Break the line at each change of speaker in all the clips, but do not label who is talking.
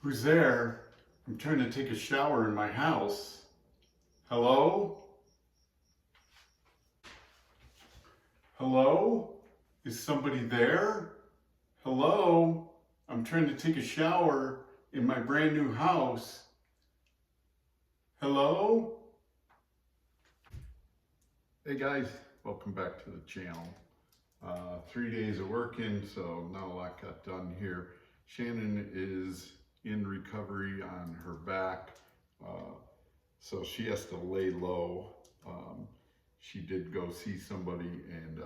Who's there? I'm trying to take a shower in my house. Hello? Hello? Is somebody there? Hello? I'm trying to take a shower in my brand new house. Hello? Hey guys, welcome back to the channel. 3 days of working, so not a lot got done here. Shannon is in recovery on her back, so she has to lay low. She did go see somebody, and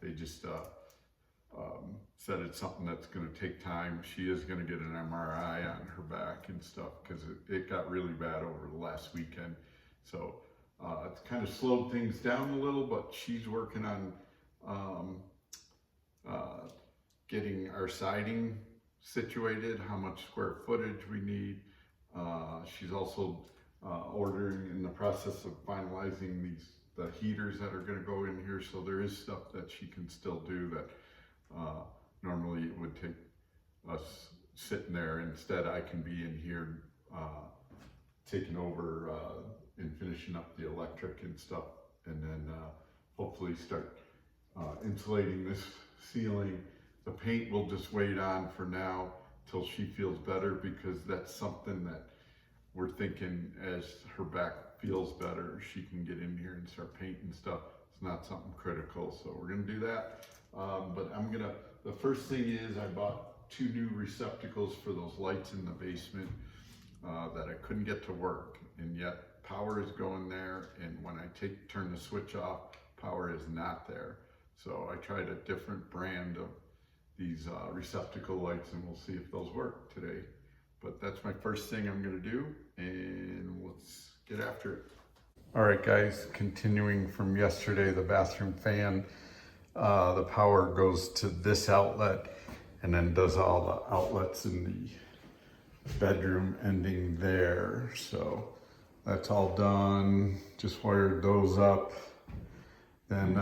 they just said it's something that's going to take time. She is going to get an MRI on her back and stuff because it got really bad over the last weekend. So it's kind of slowed things down a little, but she's working on getting our siding situated, how much square footage we need. She's also ordering, in the process of finalizing the heaters that are going to go in here. So there is stuff that she can still do that normally it would take us sitting there. Instead, I can be in here taking over and finishing up the electric and stuff, and then hopefully start insulating this ceiling. The paint will just wait on for now till she feels better, because that's something that we're thinking as her back feels better, she can get in here and start painting stuff. It's not something critical, so we're gonna do that. But the first thing is I bought 2 new receptacles for those lights in the basement that I couldn't get to work, and yet power is going there, and when I turn the switch off, power is not there. So I tried a different brand of these receptacle lights, and we'll see if those work today. But that's my first thing I'm gonna do, and let's get after it. All right guys, continuing from yesterday, the bathroom fan, the power goes to this outlet and then does all the outlets in the bedroom ending there. So that's all done, just wired those up. Then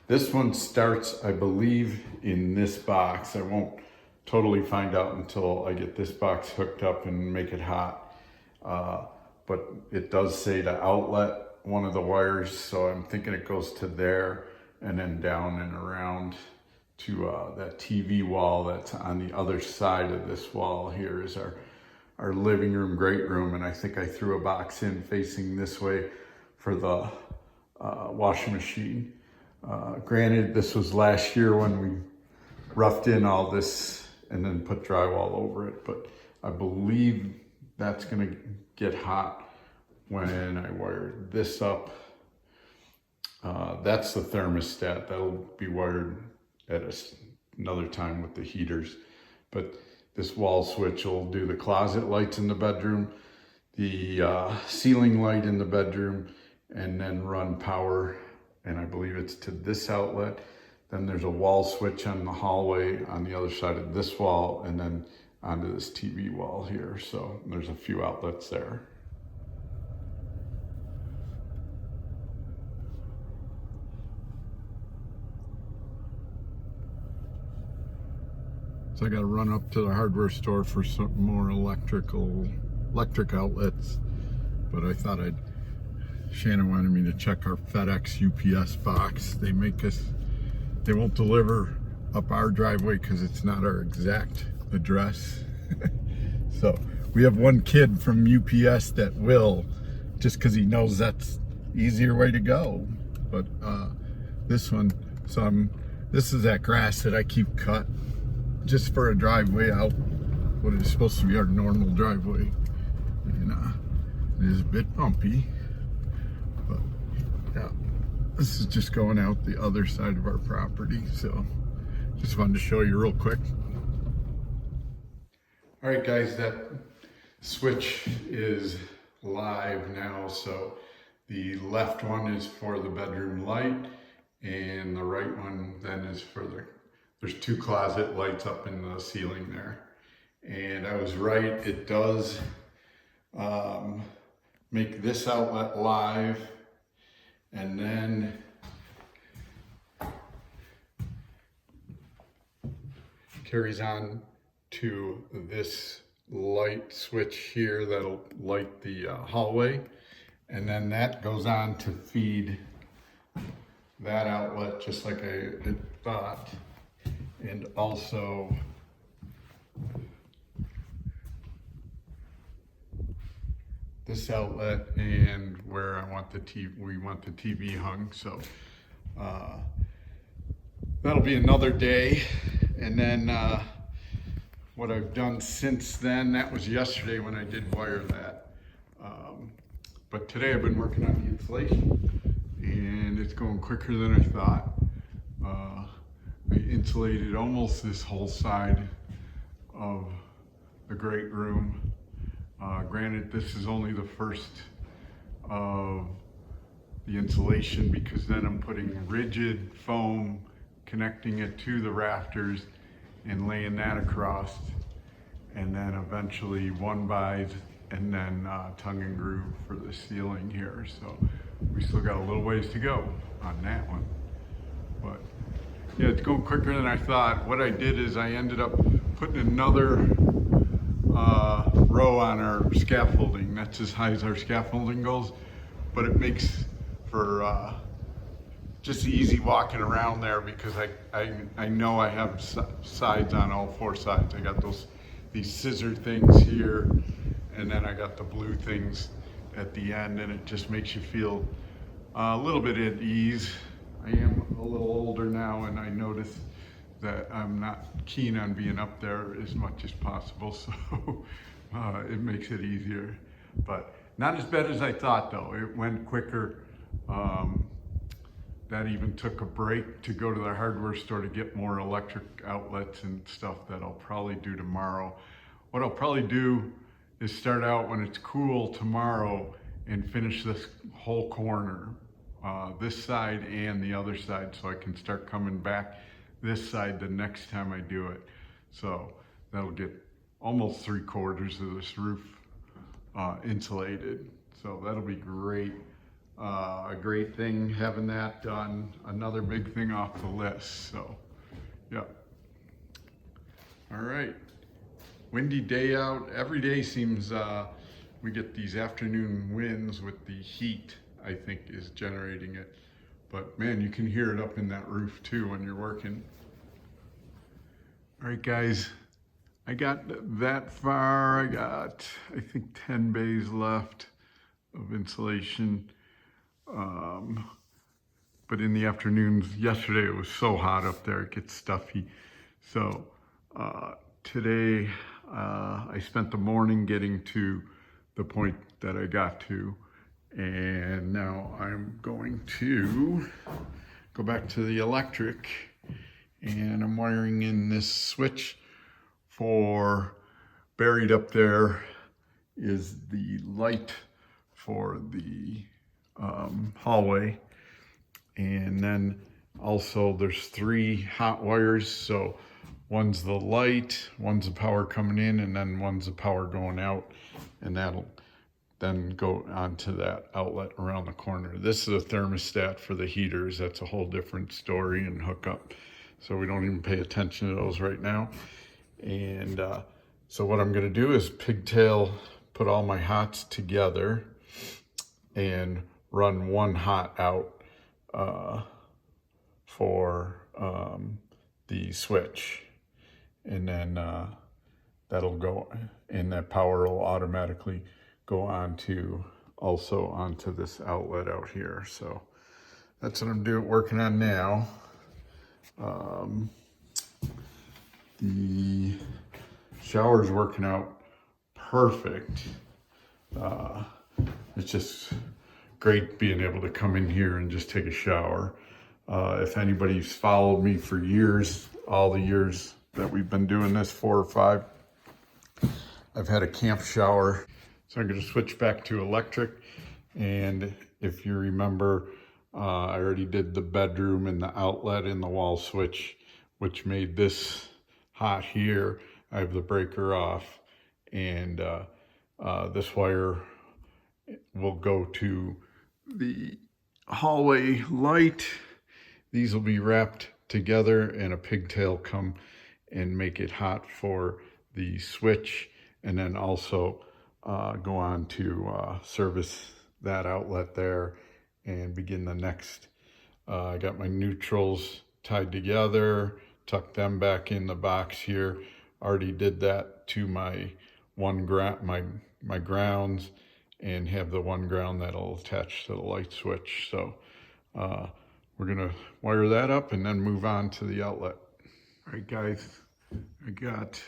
this one starts, I believe, in this box. I won't totally find out until I get this box hooked up and make it hot. But it does say to outlet one of the wires, so I'm thinking it goes to there and then down and around to that TV wall that's on the other side of this wall. Here is our living room, great room, and I think I threw a box in facing this way for the washing machine. Granted, this was last year when we roughed in all this and then put drywall over it, but I believe that's gonna get hot when I wire this up. That's the thermostat. That'll be wired at another time with the heaters. But this wall switch will do the closet lights in the bedroom, the ceiling light in the bedroom, and then run power. And I believe it's to this outlet. Then there's a wall switch on the hallway on the other side of this wall, and then onto this TV wall here. So there's a few outlets there. So I got to run up to the hardware store for some more electric outlets. But I thought Shannon wanted me to check our FedEx UPS box. They won't deliver up our driveway because it's not our exact address. So we have one kid from UPS that will, just because he knows that's easier way to go. But this one, this is that grass that I keep cut just for a driveway out what is supposed to be our normal driveway. And it is a bit bumpy, but yeah, this is just going out the other side of our property. So just wanted to show you real quick. All right guys, that switch is live now. So the left one is for the bedroom light, and the right one then is for there's 2 closet lights up in the ceiling there. And I was right, it does make this outlet live, and then carries on to this light switch here that'll light the hallway, and then that goes on to feed that outlet just like I thought, and also this outlet and where I want the TV, we want the TV hung. So that'll be another day. And then what I've done since then, that was yesterday when I did wire that. But today I've been working on the insulation, and it's going quicker than I thought. I insulated almost this whole side of the great room. Granted, this is only the first of the insulation, because then I'm putting rigid foam, connecting it to the rafters and laying that across, and then eventually one by, and then tongue and groove for the ceiling here. So we still got a little ways to go on that one, but yeah, it's going quicker than I thought. What I did is I ended up putting another row on our scaffolding. That's as high as our scaffolding goes, but it makes for just easy walking around there, because I know I have sides on all four sides. I got these scissor things here, and then I got the blue things at the end, and it just makes you feel a little bit at ease. I am a little older now, and I notice that I'm not keen on being up there as much as possible, so it makes it easier. But not as bad as I thought, though. It went quicker. That even took a break to go to the hardware store to get more electric outlets and stuff that I'll probably do tomorrow. What I'll probably do is start out when it's cool tomorrow and finish this whole corner, this side and the other side, so I can start coming back this side the next time I do it. So that'll get almost 3/4 of this roof insulated. So that'll be great. A great thing having that done. Another big thing off the list. So yeah. All right. Windy day out. Every day seems we get these afternoon winds with the heat, I think, is generating it. But man, you can hear it up in that roof too when you're working. All right, guys, I got that far. I got, I think, 10 bays left of insulation. But in the afternoons, yesterday it was so hot up there, it gets stuffy. So today I spent the morning getting to the point that I got to. And now I'm going to go back to the electric, and I'm wiring in this switch for, buried up there is the light for the hallway. And then also there's 3 hot wires. So one's the light, one's the power coming in, and then one's the power going out. And that'll then go onto that outlet around the corner. This is a thermostat for the heaters. That's a whole different story and hookup. So we don't even pay attention to those right now. And so what I'm gonna do is pigtail, put all my hots together and run one hot out for the switch. And then that'll go, and that power will automatically go on to also onto this outlet out here. So that's what I'm working on now. The shower's working out perfect. It's just great being able to come in here and just take a shower. If anybody's followed me for years, all the years that we've been doing this, 4 or 5, I've had a camp shower. So I'm going to switch back to electric. And if you remember, I already did the bedroom and the outlet and the wall switch, which made this hot here. I have the breaker off, and this wire will go to the hallway light. These will be wrapped together, and a pigtail come and make it hot for the switch, and then also go on to service that outlet there and begin the next. I got my neutrals tied together, tucked them back in the box here. Already did that to my my grounds, and have the one ground that'll attach to the light switch. So we're gonna wire that up and then move on to the outlet. All right, guys, I got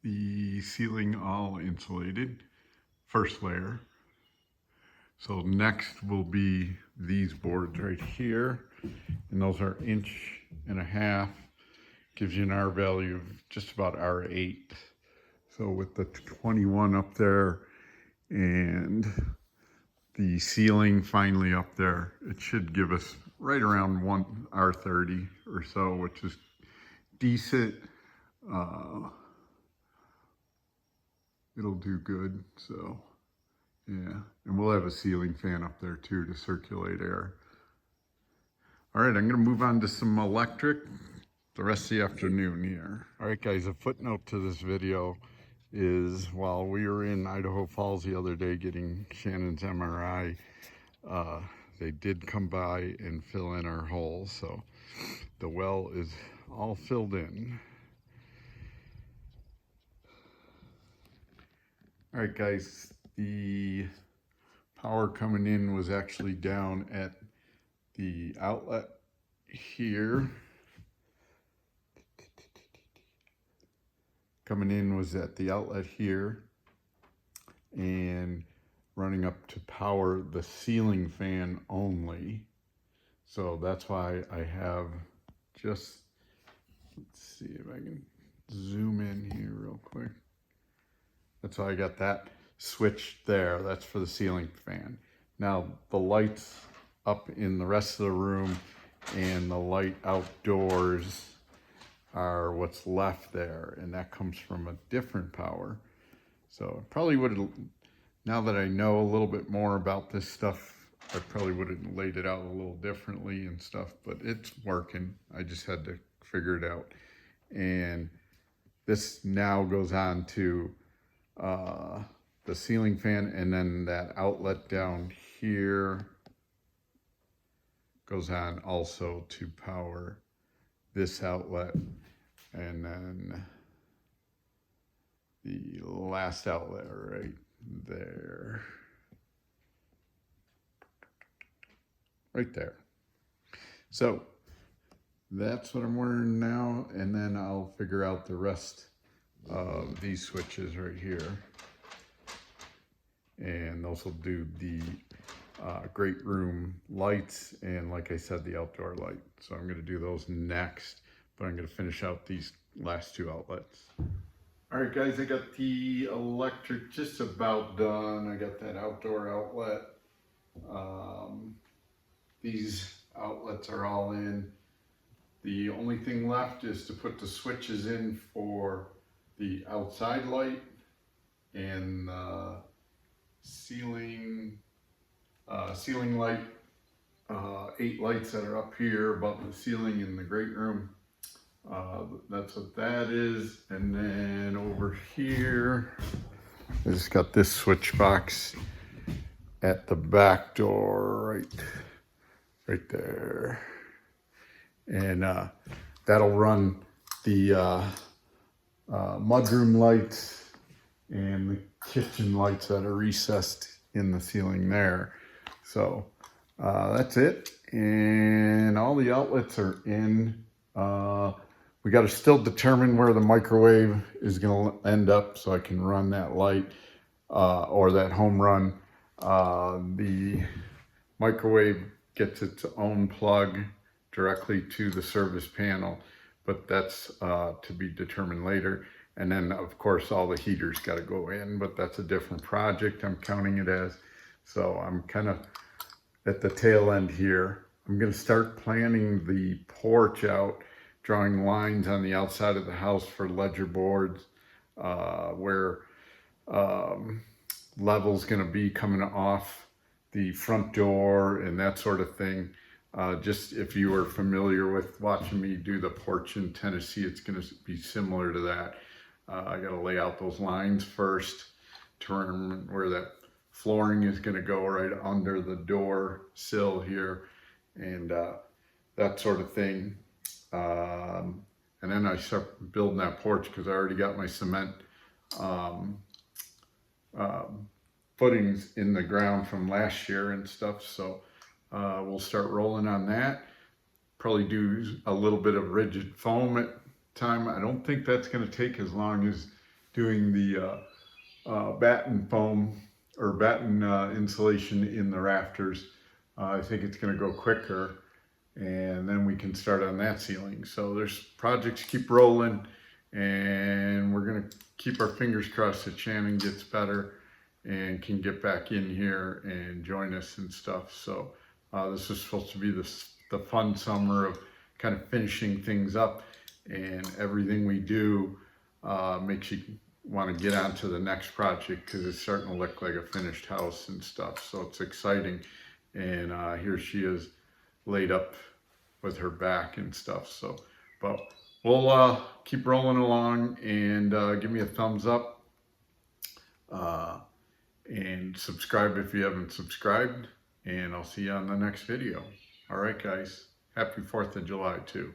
the ceiling all insulated, first layer. So next will be these boards right here, and those are 1.5 inches. Gives you an R value of just about R8. So with the 21 up there and the ceiling finally up there, it should give us right around R30 or so, which is decent. It'll do good. So yeah, and we'll have a ceiling fan up there too to circulate air. All right, I'm gonna move on to some electric the rest of the afternoon here. All right, guys, a footnote to this video is while we were in Idaho Falls the other day getting Shannon's MRI, they did come by and fill in our hole. So the well is all filled in. All right, guys, the power coming in was actually down at the outlet here. Coming in was at the outlet here and running up to power the ceiling fan only. So that's why I have just, let's see if I can zoom in here real quick. That's why I got that switched there. That's for the ceiling fan. Now the lights up in the rest of the room and the light outdoors are what's left there, and that comes from a different power. So I probably would have, now that I know a little bit more about this stuff, I probably would have laid it out a little differently and stuff, but it's working. I just had to figure it out. And this now goes on to the ceiling fan, and then that outlet down here goes on also to power this outlet, and then the last outlet right there. Right there. So that's what I'm wearing now, and then I'll figure out the rest of these switches right here. And those will do the great room lights, and like I said, the outdoor light. So I'm gonna do those next, but I'm gonna finish out these last two outlets. All right, guys, I got the electric just about done. I got that outdoor outlet. These outlets are all in. The only thing left is to put the switches in for the outside light and ceiling light, 8 lights that are up here above the ceiling in the great room. That's what that is. And then over here, I just got this switch box at the back door, right there. And that'll run the mudroom lights and the kitchen lights that are recessed in the ceiling there. So that's it, and all the outlets are in. We got to still determine where the microwave is going to end up so I can run that light or that home run. The microwave gets its own plug directly to the service panel, but that's to be determined later. And then of course all the heaters got to go in, but that's a different project I'm counting it as. So I'm kind of at the tail end here. I'm going to start planning the porch out, drawing lines on the outside of the house for ledger boards, where level's going to be coming off the front door and that sort of thing. Just if you are familiar with watching me do the porch in Tennessee, it's going to be similar to that. I got to lay out those lines first, determine where that flooring is going to go right under the door sill here, and that sort of thing. And then I start building that porch because I already got my cement footings in the ground from last year and stuff. So we'll start rolling on that. Probably do a little bit of rigid foam at time. I don't think that's going to take as long as doing the batten foam or batten insulation in the rafters. I think it's going to go quicker, and then we can start on that ceiling. So there's projects keep rolling, and we're going to keep our fingers crossed that Shannon gets better and can get back in here and join us and stuff. So this is supposed to be the fun summer of kind of finishing things up, and everything we do makes you want to get on to the next project because it's starting to look like a finished house and stuff. So it's exciting. And here she is laid up with her back and stuff. So, but we'll keep rolling along, and give me a thumbs up. And subscribe if you haven't subscribed, and I'll see you on the next video. All right, guys. Happy 4th of July, too.